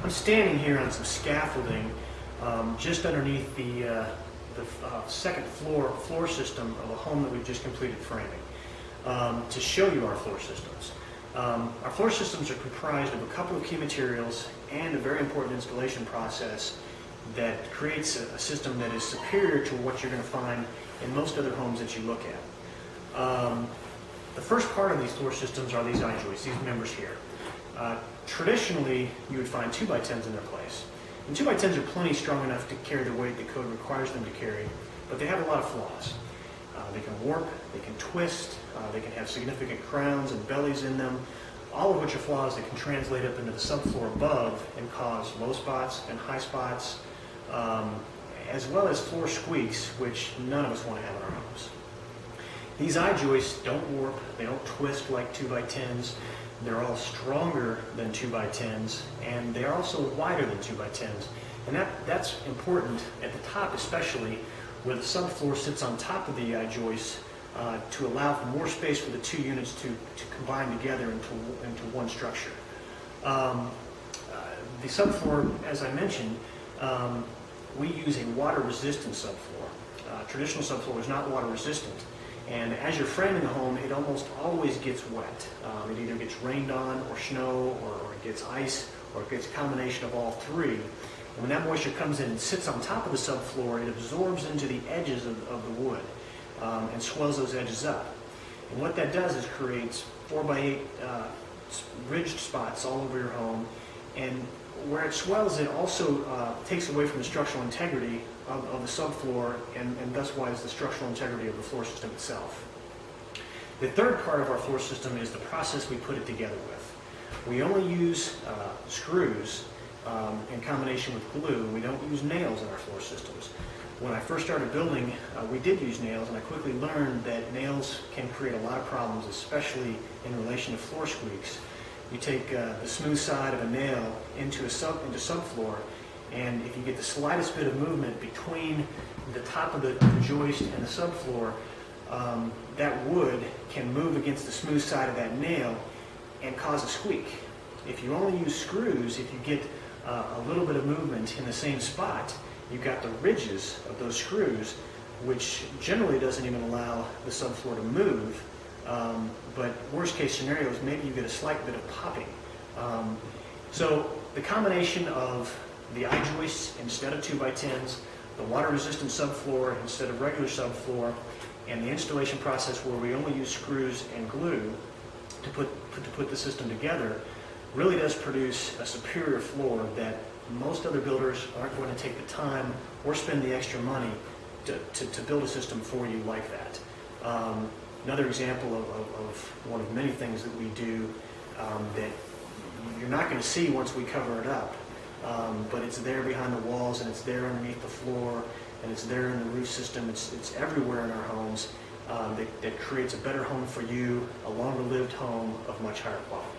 I'm standing here on some scaffolding just underneath the second floor system of a home that we've just completed framing to show you our floor systems. Our floor systems are comprised of a couple of key materials and a very important installation process that creates a system that is superior to what you're going to find in most other homes that you look at. The first part of these floor systems are these i-joists, these members here. Traditionally, you would find 2x10s in their place. And 2x10s are plenty strong enough to carry the weight the code requires them to carry, but they have a lot of flaws. They can warp, they can twist, they can have significant crowns and bellies in them, all of which are flaws that can translate up into the subfloor above and cause low spots and high spots, as well as floor squeaks, which none of us want to have in our homes. These i-joists don't warp, they don't twist like 2x10s, they're all stronger than 2x10s, and they're also wider than 2x10s. And that's important at the top, especially where the subfloor sits on top of the i-joists to allow for more space for the two units to combine together into one structure. The subfloor, as I mentioned, we use a water-resistant subfloor. Traditional subfloor is not water-resistant, and as you're framing a home, it almost always gets wet. It either gets rained on, or snow, or it gets ice, or it gets a combination of all three. And when that moisture comes in and sits on top of the subfloor, it absorbs into the edges of the wood and swells those edges up. And what that does is creates 4x8 ridged spots all over your home, and where it swells, it also takes away from the structural integrity of the subfloor, and thus wise the structural integrity of the floor system itself. The third part of our floor system is the process we put it together with. We only use screws in combination with glue. We don't use nails in our floor systems. When I first started building, we did use nails, and I quickly learned that nails can create a lot of problems, especially in relation to floor squeaks. You take the smooth side of a nail into subfloor, and if you get the slightest bit of movement between the top of the joist and the subfloor, that wood can move against the smooth side of that nail and cause a squeak. If you only use screws, if you get a little bit of movement in the same spot, you've got the ridges of those screws, which generally doesn't even allow the subfloor to move. But worst case scenario is maybe you get a slight bit of popping. So the combination of the i-joists instead of 2x10s, the water-resistant subfloor instead of regular subfloor, and the installation process where we only use screws and glue to put the system together really does produce a superior floor that most other builders aren't going to take the time or spend the extra money to build a system for you like that. Another example of one of many things that we do that you're not going to see once we cover it up, but it's there behind the walls, and it's there underneath the floor, and it's there in the roof system. It's everywhere in our homes that creates a better home for you, a longer lived home of much higher quality.